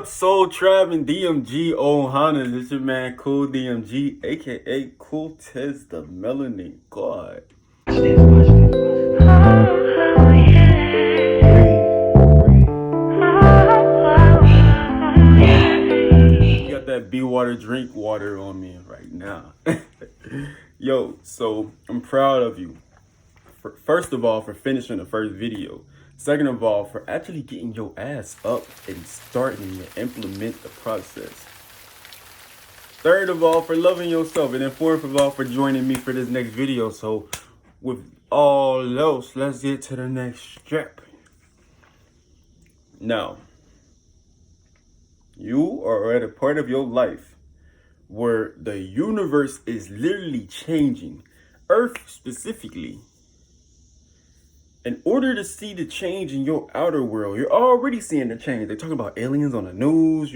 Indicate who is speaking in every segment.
Speaker 1: up, Soul Tribe and DMG Ohana? This is your man, Cool DMG, aka Cool Tez the Melanin God. You got that be water, drink water on me right now. Yo, so I'm proud of you. First of all, for finishing the first video. Second of all, for actually getting your ass up and starting to implement the process. Third of all, for loving yourself. And then fourth of all, for joining me for this next video. So with all else, let's get to the next step. Now, you are at a part of your life where the universe is literally changing. Earth specifically. In order to see the change in your outer world, you're already seeing the change. They're talking about aliens on the news,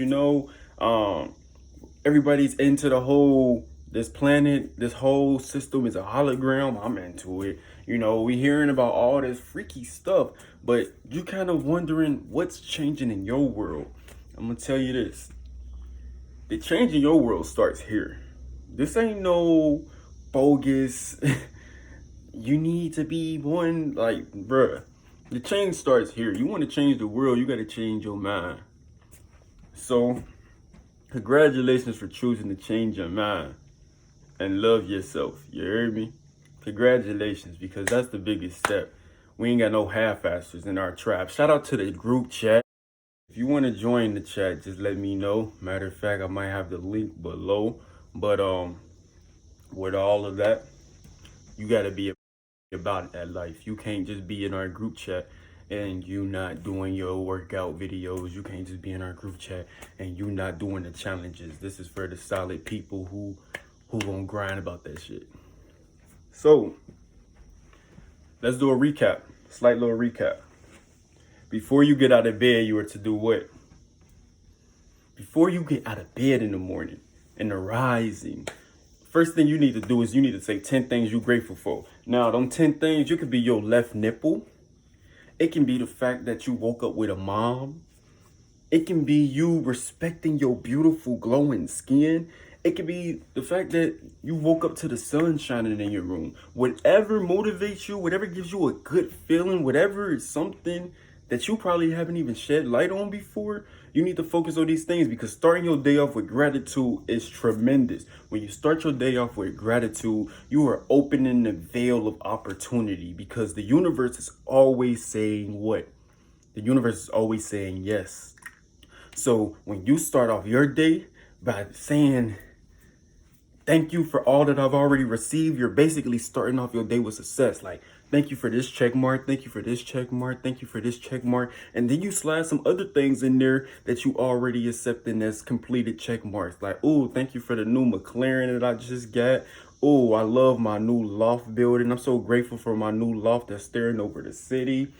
Speaker 1: everybody's into the whole, this planet, this whole system is a hologram. I'm into it. We hearing about all this freaky stuff, but you kind of wondering what's changing in your world. I'm gonna tell you this. The change in your world starts here. This ain't no bogus... You need to be one, like, bruh. The change starts here. You want to change the world, you got to change your mind. So, congratulations for choosing to change your mind and love yourself. You heard me? Congratulations, because that's the biggest step. We ain't got no half-assers in our tribe. Shout out to the group chat. If you want to join the chat, just let me know. Matter of fact, I might have the link below. But with all of that, you got to be about that life. You can't just be in our group chat and you not doing your workout videos. You can't just be in our group chat and you not doing the challenges. This is for the solid people who gonna grind about that shit. So let's do a recap, slight little recap. Before you get out of bed, you are to do what? Before you get out of bed in the morning, in the rising, first thing you need to do is you need to say 10 things you're grateful for. Now, them 10 things, you could be your left nipple. It can be the fact that you woke up with a mom. It can be you respecting your beautiful glowing skin. It could be the fact that you woke up to the sun shining in your room. Whatever motivates you, whatever gives you a good feeling, whatever is something that you probably haven't even shed light on before, you need to focus on these things, because starting your day off with gratitude is tremendous. When you start your day off with gratitude, you are opening the veil of opportunity, because the universe is always saying what? The universe is always saying yes. So when you start off your day by saying, thank you for all that I've already received, you're basically starting off your day with success. Like, thank you for this check mark. Thank you for this check mark. Thank you for this check mark. And then you slide some other things in there that you already accepting as completed check marks. Like, oh, thank you for the new McLaren that I just got. Oh, I love my new loft building. I'm so grateful for my new loft that's staring over the city.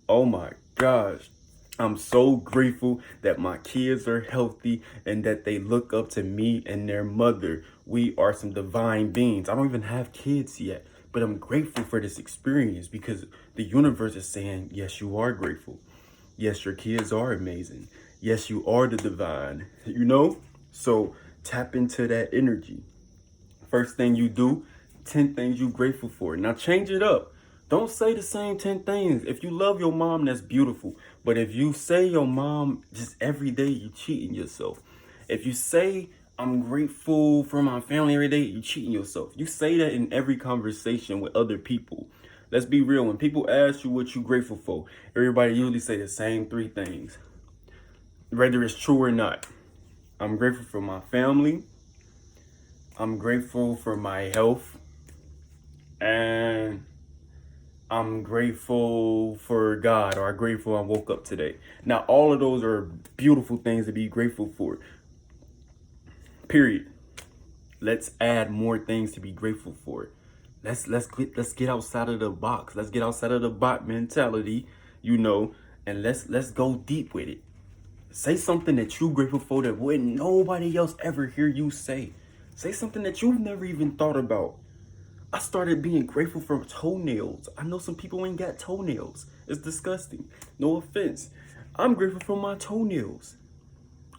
Speaker 1: Oh my gosh. I'm so grateful that my kids are healthy and that they look up to me and their mother. We are some divine beings. I don't even have kids yet, but I'm grateful for this experience, because the universe is saying, yes, you are grateful. Yes, your kids are amazing. Yes, you are the divine, So tap into that energy. First thing you do, 10 things you're grateful for. Now change it up. Don't say the same 10 things. If you love your mom, that's beautiful. But if you say your mom just every day, you're cheating yourself. If you say, I'm grateful for my family every day, you're cheating yourself. You say that in every conversation with other people. Let's be real. When people ask you what you're grateful for, everybody usually say the same 3 things, whether it's true or not. I'm grateful for my family. I'm grateful for my health. And I'm grateful for God, or I'm grateful I woke up today. Now, all of those are beautiful things to be grateful for. Period. Let's add more things to be grateful for. Let's get outside of the box. Let's get outside of the bot mentality, and let's go deep with it. Say something that you're grateful for that wouldn't nobody else ever hear you say. Say something that you've never even thought about. I started being grateful for toenails. I know some people ain't got toenails. It's disgusting. No offense. I'm grateful for my toenails.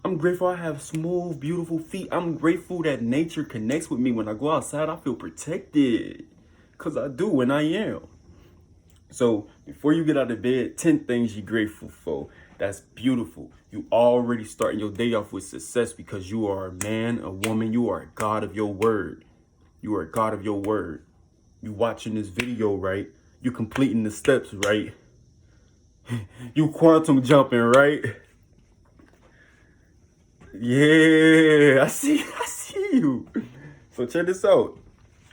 Speaker 1: I'm grateful I have smooth, beautiful feet. I'm grateful that nature connects with me. When I go outside, I feel protected. Because I do, and I am. So before you get out of bed, 10 things you're grateful for. That's beautiful. You already starting your day off with success because you are a man, a woman. You are a God of your word. You are a God of your word. You watching this video, right? You completing the steps, right? You quantum jumping, right? Yeah, I see you. So check this out.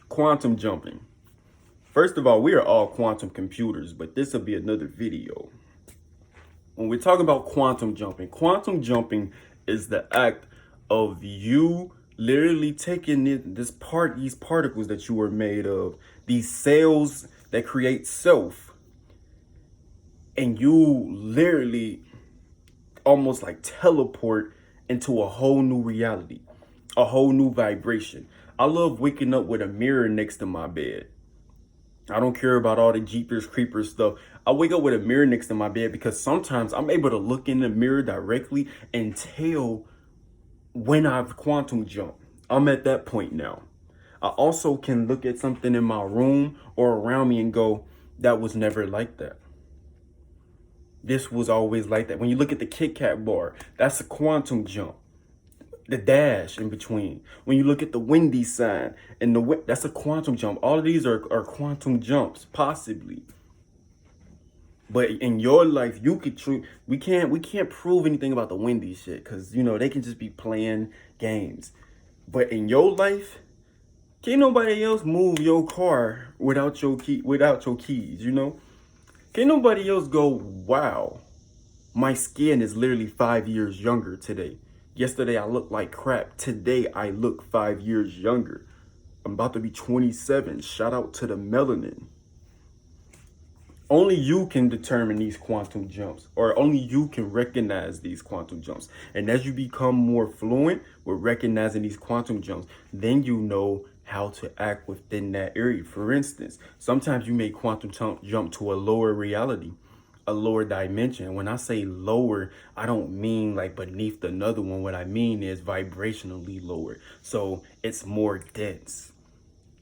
Speaker 1: Quantum jumping. First of all, we are all quantum computers, but this will be another video. When we're talking about quantum jumping is the act of you literally taking these particles that you were made of, these cells that create self, and you literally almost like teleport into a whole new reality, a whole new vibration. I love waking up with a mirror next to my bed. I don't care about all the Jeepers Creepers stuff. I wake up with a mirror next to my bed because sometimes I'm able to look in the mirror directly and tell when I've quantum jumped. I'm at that point now. I also can look at something in my room or around me and go, that was never like that. This was always like that. When you look at the Kit Kat bar, that's a quantum jump. The dash in between. When you look at the Wendy's sign and that's a quantum jump. All of these are quantum jumps, possibly. But in your life, you could we can't prove anything about the Wendy's shit because you know they can just be playing games. But in your life, can't nobody else move your car without your keys, you know? Can't nobody else go, wow, my skin is literally 5 years younger today. Yesterday, I looked like crap. Today, I look 5 years younger. I'm about to be 27. Shout out to the melanin. Only you can determine these quantum jumps, or only you can recognize these quantum jumps. And as you become more fluent with recognizing these quantum jumps, then you know how to act within that area. For instance, sometimes you may quantum jump to a lower reality, a lower dimension. When I say lower, I don't mean like beneath another one. What I mean is vibrationally lower. So it's more dense.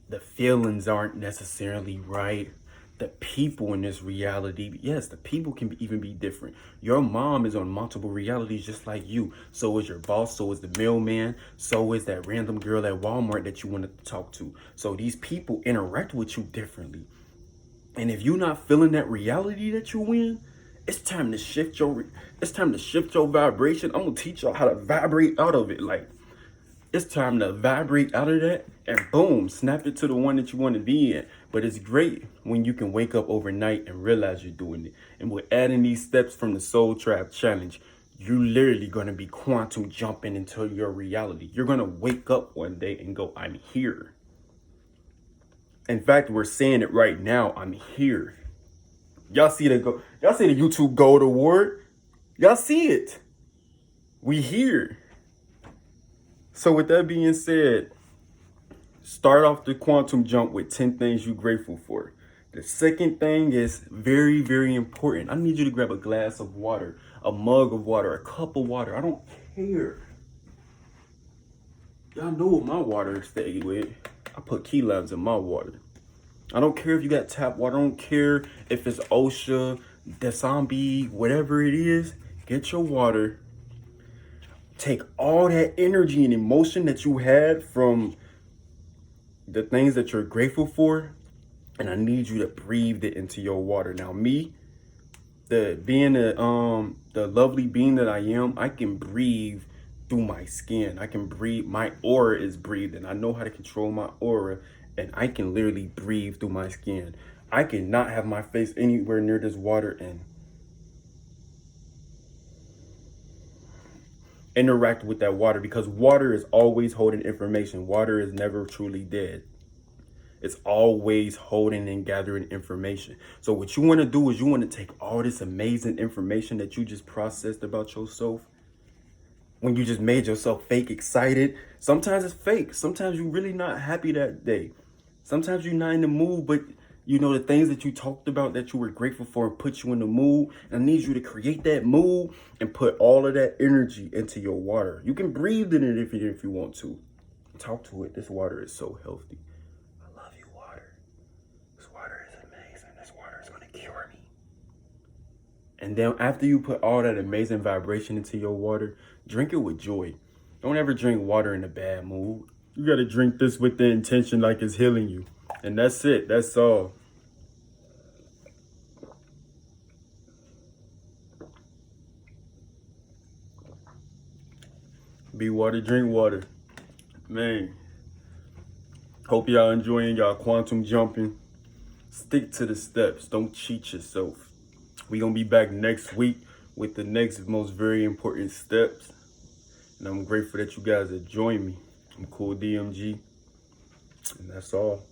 Speaker 1: The feelings aren't necessarily right. The people in this reality, yes, the people can even be different. Your mom is on multiple realities just like you. So is your boss, so is the mailman, so is that random girl at Walmart that you wanted to talk to. So these people interact with you differently. And if you're not feeling that reality that you in, it's time to shift your vibration. I'm gonna teach y'all how to vibrate out of it. Like, it's time to vibrate out of that and boom, snap it to the one that you want to be in. But it's great when you can wake up overnight and realize you're doing it. And we're adding these steps from the Soul Trap Challenge. You're literally going to be quantum jumping into your reality. You're going to wake up one day and go, I'm here. In fact, we're saying it right now. I'm here. Y'all see the YouTube Gold Award? Y'all see it. We here. So with that being said, start off the quantum jump with 10 things you're grateful for. The second thing is very, very important. I need you to grab a glass of water, a mug of water, a cup of water. I don't care. Y'all know what my water stay with. I put key limes in my water. I don't care if you got tap water. I don't care if it's OSHA, Dasani, whatever it is. Get your water. Take all that energy and emotion that you had from the things that you're grateful for, and I need you to breathe it into your water. Now, me, the lovely being that I am, I can breathe through my skin. I can breathe. My aura is breathing. I know how to control my aura, and I can literally breathe through my skin. I cannot have my face anywhere near this water and interact with that water, because water is always holding information. Water is never truly dead. It's always holding and gathering information. So what you want to do is you want to take all this amazing information that you just processed about yourself, when you just made yourself fake excited. Sometimes it's fake. Sometimes you're really not happy that day. Sometimes you're not in the mood, but You know, the things that you talked about that you were grateful for and put you in the mood. And I need you to create that mood and put all of that energy into your water. You can breathe in it if you want to. Talk to it. This water is so healthy. I love you, water. This water is amazing. This water is going to cure me. And then after you put all that amazing vibration into your water, drink it with joy. Don't ever drink water in a bad mood. You got to drink this with the intention like it's healing you. And that's it. That's all. Be water, drink water. Man. Hope y'all enjoying y'all quantum jumping. Stick to the steps. Don't cheat yourself. We gonna be back next week with the next most very important steps. And I'm grateful that you guys have joined me. I'm Cool DMG. And that's all.